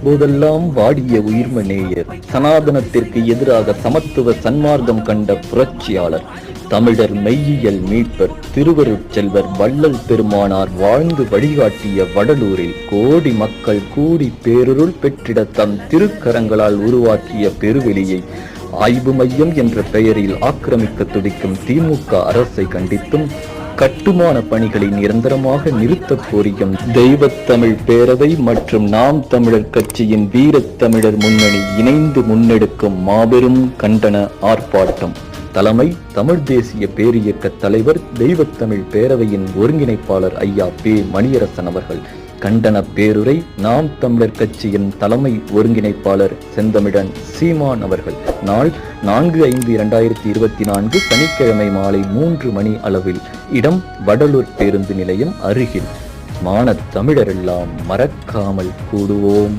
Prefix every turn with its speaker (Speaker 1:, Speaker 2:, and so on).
Speaker 1: போதெல்லாம் வாடிய உயிர்ம நேயர், சனாதனத்திற்கு எதிராக சமத்துவ சன்மார்க்கம் கண்ட புரட்சியாளர், தமிழர் மெய்யியல் மீட்பர், திருவருட் செல்வர் வள்ளல் பெருமானார் வாழ்ந்து வழிகாட்டிய வடலூரில் கோடி மக்கள் கூடி பேருருள் பெற்றிட தம் திருக்கரங்களால் உருவாக்கிய பெருவெளியை ஆய்வு மையம் என்ற பெயரில் ஆக்கிரமிக்க துடிக்கும் திமுக அரசை கண்டித்தும், கட்டுமான பணிகளை நிரந்தரமாக நிறுத்தக் கோரியும் தெய்வத்தமிழ் பேரவை மற்றும் நாம் தமிழர் கட்சியின் வீரத்தமிழர் முன்னணி இணைந்து முன்னெடுக்கும் மாபெரும் கண்டன ஆர்ப்பாட்டம். தலைமை தமிழ் தேசிய பேரியக்க தலைவர், தெய்வத்தமிழ் பேரவையின் ஒருங்கிணைப்பாளர் ஐயா பே. மணியரசன் அவர்கள். கண்டன பேருரை நாம் தமிழர் கட்சியின் தலைமை ஒருங்கிணைப்பாளர் செந்தமிழன் சீமான் அவர்கள். நாள் 4/5/2024 சனிக்கிழமை மாலை 3 மணி அளவில். இடம் வடலூர் பேருந்து நிலையம் அருகில். மானத் தமிழரெல்லாம் மறக்காமல் கூடுவோம்.